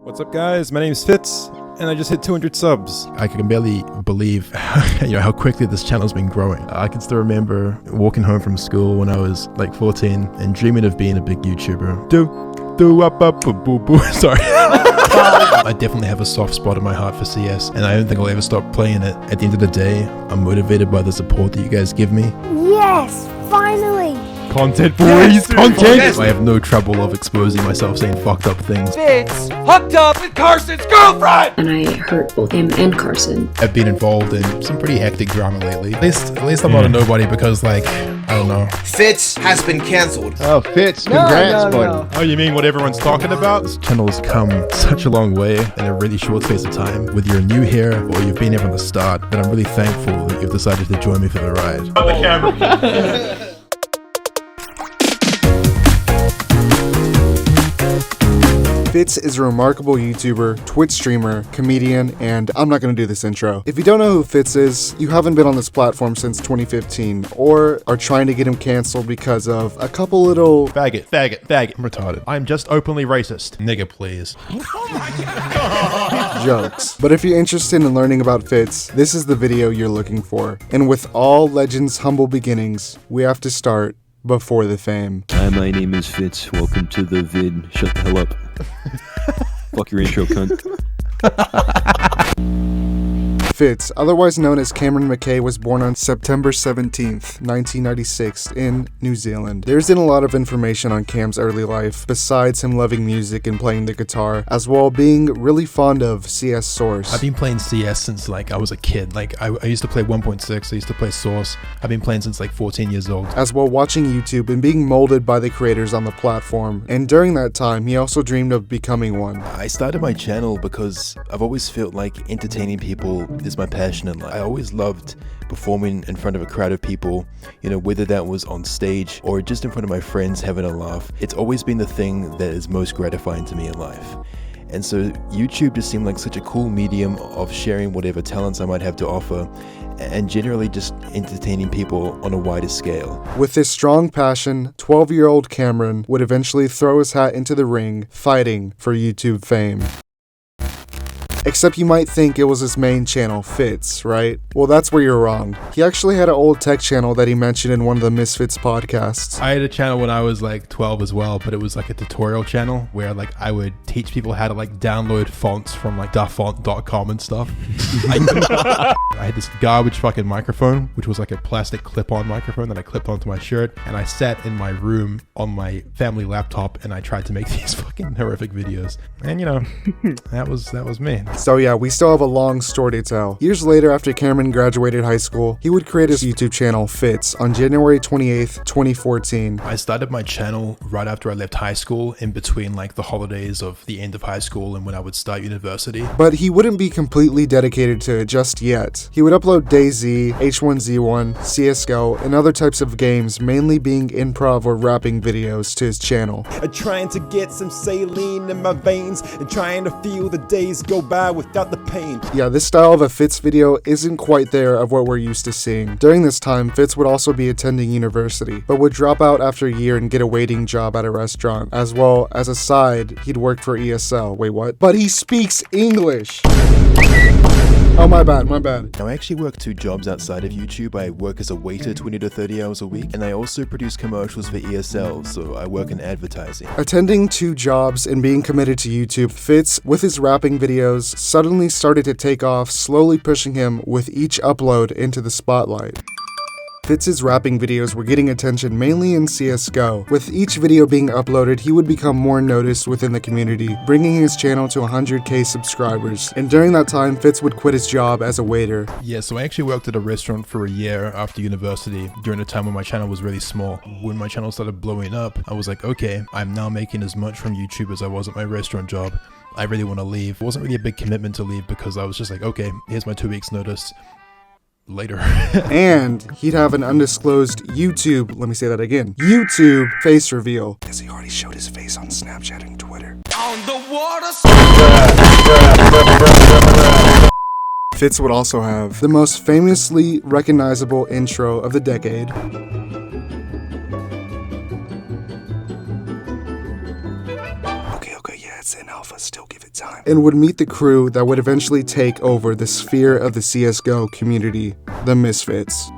What's up, guys? My name's Fitz, and I just hit 200 subs. I can barely believe how quickly this channel's been growing. I can still remember walking home from school when I was like 14 and dreaming of being a big YouTuber. Sorry. I definitely have a soft spot in my heart for CS, and I don't think I'll ever stop playing it. At the end of the day, I'm motivated by the support that you guys give me. Yes, finally! Content, boys! Content! I have no trouble of exposing myself saying fucked up things. Fitz hooked up with Carson's girlfriend! And I hurt both him and Carson. I've been involved in some pretty hectic drama lately. At least I'm not a nobody because, like, I don't know. Fitz has been cancelled. Oh, Fitz, congrats, buddy. Oh, you mean what everyone's talking about? This channel has come such a long way in a really short space of time. Whether you're new here or you've been here from the start, then I'm really thankful that you've decided to join me for the ride. On the camera. Fitz is a remarkable YouTuber, Twitch streamer, comedian, and I'm not going to do this intro. If you don't know who Fitz is, you haven't been on this platform since 2015, or are trying to get him canceled because of a couple little Faggot. I'm retarded. I'm just openly racist. Nigga, please. jokes. But if you're interested in learning about Fitz, this is the video you're looking for. And with all legends' humble beginnings, we have to start before the fame. Hi, my name is Fitz. Welcome to the vid. Shut the hell up. Fuck your intro, cunt. Fitz, otherwise known as Cameron McKay, was born on September 17th, 1996 in New Zealand. There isn't a lot of information on Cam's early life, besides him loving music and playing the guitar, as well being really fond of CS Source. I've been playing CS since like I was a kid. Like I used to play 1.6, I used to play Source. I've been playing since like 14 years old. As well watching YouTube and being molded by the creators on the platform. And during that time, he also dreamed of becoming one. I started my channel because I've always felt like entertaining people is my passion in life. I always loved performing in front of a crowd of people, you know, whether that was on stage or just in front of my friends having a laugh. It's always been the thing that is most gratifying to me in life. And so YouTube just seemed like such a cool medium of sharing whatever talents I might have to offer and generally just entertaining people on a wider scale. With his strong passion, 12-year-old Cameron would eventually throw his hat into the ring, fighting for YouTube fame. Except you might think it was his main channel, Fitz, right? Well, that's where you're wrong. He actually had an old tech channel that he mentioned in one of the Misfits podcasts. I had a channel when I was like 12 as well, but it was like a tutorial channel where like I would teach people how to like download fonts from like dafont.com and stuff. I had this garbage fucking microphone, which was like a plastic clip-on microphone that I clipped onto my shirt, and I sat in my room on my family laptop and I tried to make these fucking horrific videos. And you know, that was me. So yeah, we still have a long story to tell. Years later, after Cameron graduated high school, he would create his YouTube channel, Fitz, on January 28th, 2014. I started my channel right after I left high school, in between like the holidays of the end of high school and when I would start university. But he wouldn't be completely dedicated to it just yet. He would upload DayZ, H1Z1, CSGO, and other types of games, mainly being improv or rapping videos to his channel. Trying to get some saline in my veins and trying to feel the days go by without the pain. Yeah, this style of a Fitz video isn't quite there of what we're used to seeing. During this time, Fitz would also be attending university, but would drop out after a year and get a waiting job at a restaurant. As well, as a side, he'd work for ESL. Wait, what? But he speaks English! Oh, my bad. Now I actually work 2 jobs outside of YouTube. I work as a waiter 20 to 30 hours a week, and I also produce commercials for ESL, so I work in advertising. Attending 2 jobs and being committed to YouTube, Fitz, with his rapping videos, suddenly started to take off, slowly pushing him with each upload into the spotlight. Fitz's rapping videos were getting attention mainly in CSGO. With each video being uploaded, he would become more noticed within the community, bringing his channel to 100k subscribers. And during that time, Fitz would quit his job as a waiter. Yeah, so I actually worked at a restaurant for a year after university, during a time when my channel was really small. When my channel started blowing up, I was like, okay, I'm now making as much from YouTube as I was at my restaurant job. I really want to leave. It wasn't really a big commitment to leave because I was just like, okay, here's my 2 weeks notice. Later. And he'd have an undisclosed YouTube, let me say that again, YouTube face reveal, because he already showed his face on Snapchat and Twitter. On the water. Fitz would also have the most famously recognizable intro of the decade. Okay, yeah, it's in alpha, still give it time. and would meet the crew that would eventually take over the sphere of the CSGO community, the Misfits.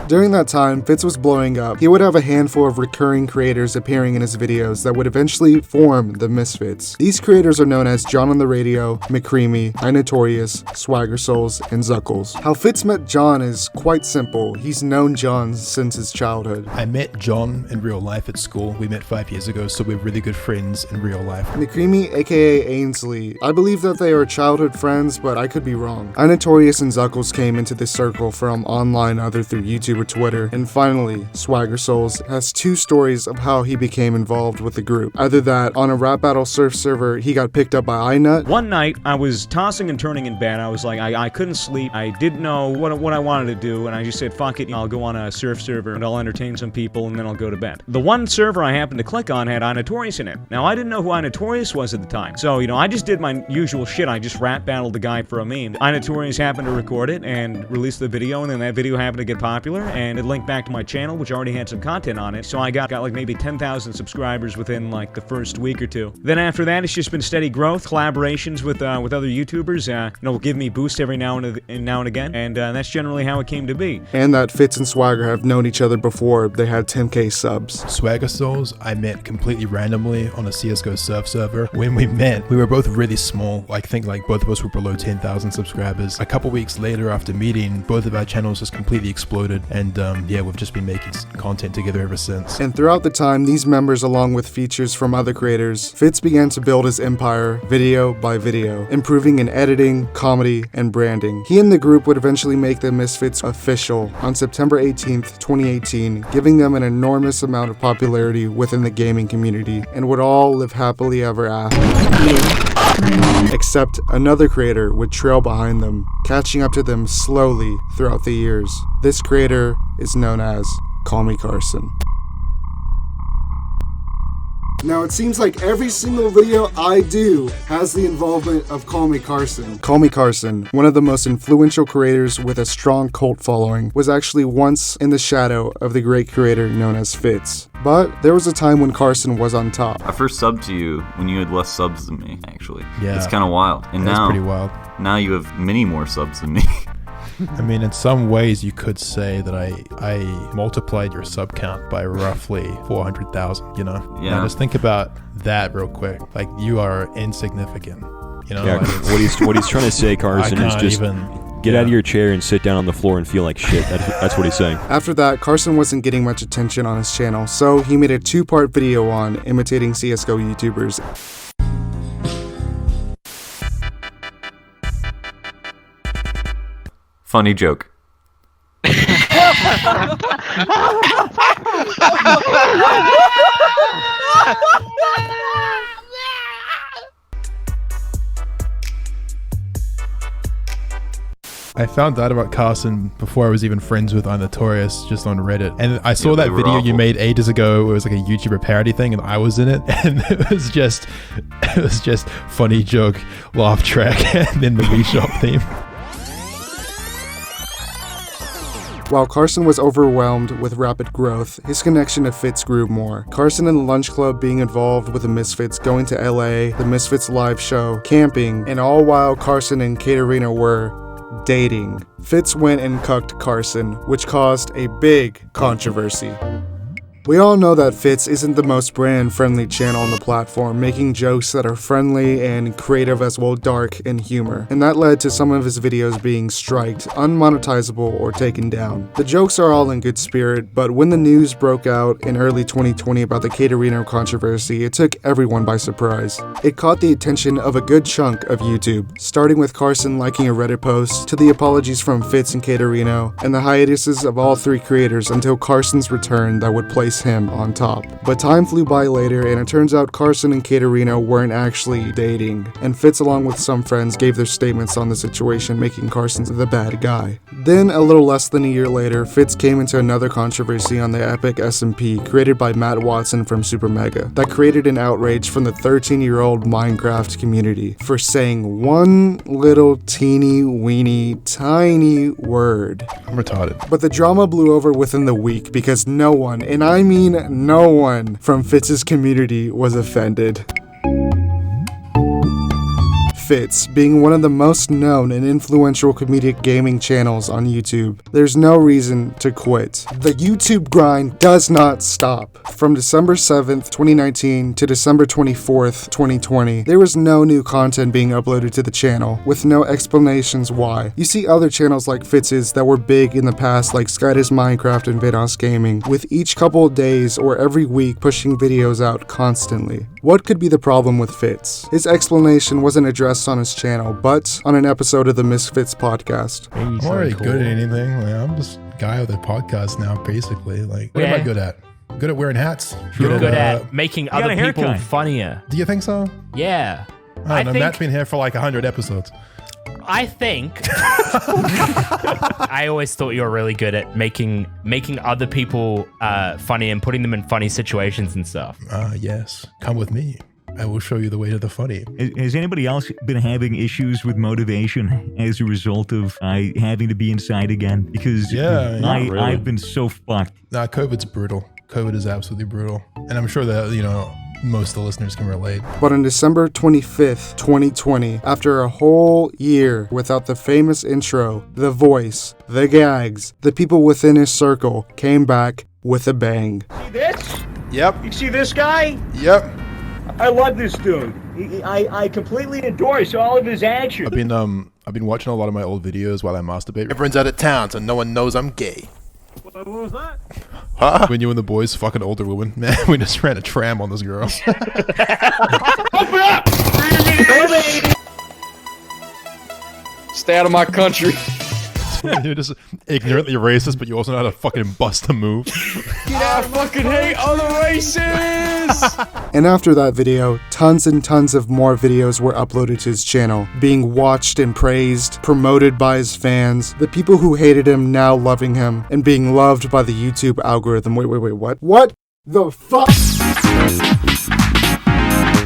During that time, Fitz was blowing up. He would have a handful of recurring creators appearing in his videos that would eventually form the Misfits. These creators are known as John on the Radio, McCreamy, inotorious, SwaggerSouls, and Zuckles. How Fitz met John is quite simple. He's known John since his childhood. I met John in real life at school. We met 5 years ago, so we're really good friends in real life. McCreamy, aka Ainsly. I believe that they are childhood friends, but I could be wrong. Inotorious and Zuckles came into this circle from online, either through YouTube or Twitter. And finally, SwaggerSouls has 2 stories of how he became involved with the group. Either that, on a rap battle surf server, he got picked up by iNut. One night, I was tossing and turning in bed. I was like, I couldn't sleep. I didn't know what I wanted to do, and I just said, fuck it, I'll go on a surf server, and I'll entertain some people, and then I'll go to bed. The one server I happened to click on had inotorious in it. Now, I didn't know who inotorious was at the time, so, I just did my usual shit. I just rap battled the guy for a meme. Inotorious happened to record it and release the video, and then that video happened to get popular, and it linked back to my channel, which already had some content on it, so I got like maybe 10,000 subscribers within like the first week or 2. Then after that, it's just been steady growth, collaborations with other YouTubers, will give me boosts every now and again, and that's generally how it came to be. And that Fitz and Swagger have known each other before they had 10k subs. SwaggerSouls, I met completely randomly on a CSGO surf server. When we met, we were both really small. I think like both of us were below 10,000 subscribers. A couple weeks later after meeting, both of our channels just completely exploded, and we've just been making content together ever since. And throughout the time, these members, along with features from other creators, Fitz began to build his empire video by video, improving in editing, comedy, and branding. He and the group would eventually make the Misfits official on September 18th, 2018, giving them an enormous amount of popularity within the gaming community, and would all live happily ever after. Except another creator would trail behind them, catching up to them slowly throughout the years. This creator is known as CallMeCarson. Now, it seems like every single video I do has the involvement of CallMeCarson. CallMeCarson, one of the most influential creators with a strong cult following, was actually once in the shadow of the great creator known as Fitz. But there was a time when Carson was on top. I first subbed to you when you had less subs than me, actually. Yeah. It's kind of wild. And That's now, pretty wild. Now you have many more subs than me. I mean, in some ways, you could say that I multiplied your sub count by roughly 400,000, Yeah. Now just think about that real quick. Like, you are insignificant, Yeah, like, what he's trying to say, Carson, is just get out of your chair and sit down on the floor and feel like shit. That's what he's saying. After that, Carson wasn't getting much attention on his channel, so he made a 2-part video on imitating CSGO YouTubers. Funny joke. I found out about Carson before I was even friends with inotorious, just on Reddit. And I saw that they were video you awful. made ages ago. It was like a YouTuber parody thing, and I was in it. And it was just funny joke, laugh track, and then the Wii Shop theme. While Carson was overwhelmed with rapid growth, his connection to Fitz grew more. Carson and the Lunch Club being involved with the Misfits, going to LA, the Misfits live show, camping, and all while Carson and Katerino were dating. Fitz went and cucked Carson, which caused a big controversy. We all know that Fitz isn't the most brand-friendly channel on the platform, making jokes that are friendly and creative as well dark in humor, and that led to some of his videos being striked, unmonetizable, or taken down. The jokes are all in good spirit, but when the news broke out in early 2020 about the Katerino controversy, it took everyone by surprise. It caught the attention of a good chunk of YouTube, starting with Carson liking a Reddit post, to the apologies from Fitz and Katerino, and the hiatuses of all 3 creators until Carson's return that would place him on top. But time flew by later, and it turns out Carson and Katerino weren't actually dating, and Fitz along with some friends gave their statements on the situation, making Carson the bad guy. Then, a little less than a year later, Fitz came into another controversy on the Epic SMP created by Matt Watson from SuperMega that created an outrage from the 13-year-old Minecraft community for saying one little teeny weeny tiny word. I'm retarded. But the drama blew over within the week because no one, and I mean no one, from Fitz's community was offended. Fitz being one of the most known and influential comedic gaming channels on YouTube, there's no reason to quit. The YouTube grind does not stop. From December 7th, 2019 to December 24th, 2020, there was no new content being uploaded to the channel, with no explanations why. You see other channels like Fitz's that were big in the past, like Skydoes Minecraft and VanosGaming, with each couple of days or every week pushing videos out constantly. What could be the problem with Fitz? His explanation wasn't addressed on his channel, but on an episode of the Misfits podcast. I'm already good at anything. Like, I'm just a guy with a podcast now, basically. Like, what am I good at? Good at wearing hats. You're good at making other people funnier. Do you think so? Yeah. I don't know. Matt's been here for like 100 episodes. I think I always thought you were really good at making other people funny and putting them in funny situations and stuff. Yes. Come with me. I will show you the way to the funny. Has anybody else been having issues with motivation as a result of having to be inside again? Because I've been so fucked. Nah, COVID's brutal. COVID is absolutely brutal. And I'm sure that, most of the listeners can relate. But on December 25th, 2020, after a whole year without the famous intro, the voice, the gags, the people within his circle came back with a bang. See this? Yep. You see this guy? Yep. I love this dude. I completely endorse all of his actions. I've been watching a lot of my old videos while I masturbate. Everyone's out of town, so no one knows I'm gay. What was that? Huh? When you and the boys fucking older woman, man, we just ran a tram on this girl. Open up! Stay out of my country. You're just ignorantly racist, but you also know how to fucking bust a move. I fucking hate other races! And after that video, tons and tons of more videos were uploaded to his channel, being watched and praised, promoted by his fans, the people who hated him now loving him, and being loved by the YouTube algorithm. Wait, what? What the fuck?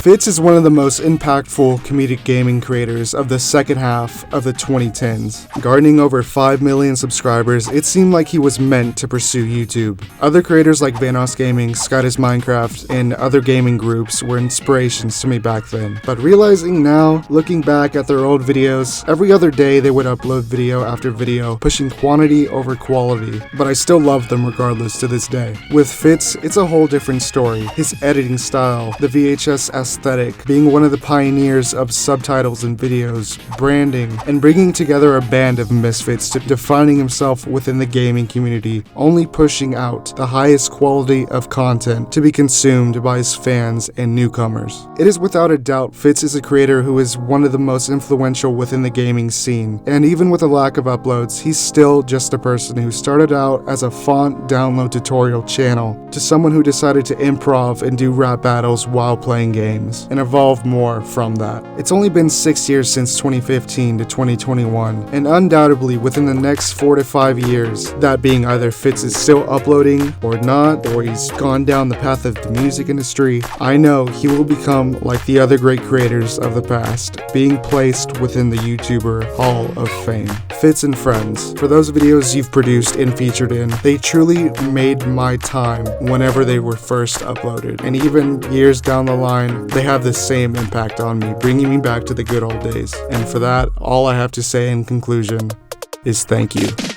Fitz is one of the most impactful comedic gaming creators of the second half of the 2010s. Garnering over 5 million subscribers, it seemed like he was meant to pursue YouTube. Other creators like VanosGaming, Skydoes Minecraft, and other gaming groups were inspirations to me back then. But realizing now, looking back at their old videos, every other day they would upload video after video, pushing quantity over quality. But I still love them regardless to this day. With Fitz, it's a whole different story. His editing style, the VHS aesthetic, being one of the pioneers of subtitles in videos, branding, and bringing together a band of misfits to defining himself within the gaming community, only pushing out the highest quality of content to be consumed by his fans and newcomers. It is without a doubt Fitz is a creator who is one of the most influential within the gaming scene, and even with a lack of uploads, he's still just a person who started out as a font download tutorial channel to someone who decided to improv and do rap battles while playing games, and evolve more from that. It's only been 6 years since 2015 to 2021, and undoubtedly within the next 4 to 5 years, that being either Fitz is still uploading or not, or he's gone down the path of the music industry, I know he will become like the other great creators of the past, being placed within the YouTuber Hall of Fame. Fitz and friends, for those videos you've produced and featured in, they truly made my time whenever they were first uploaded, and even years down the line, they have the same impact on me, bringing me back to the good old days. And for that, all I have to say in conclusion is thank you.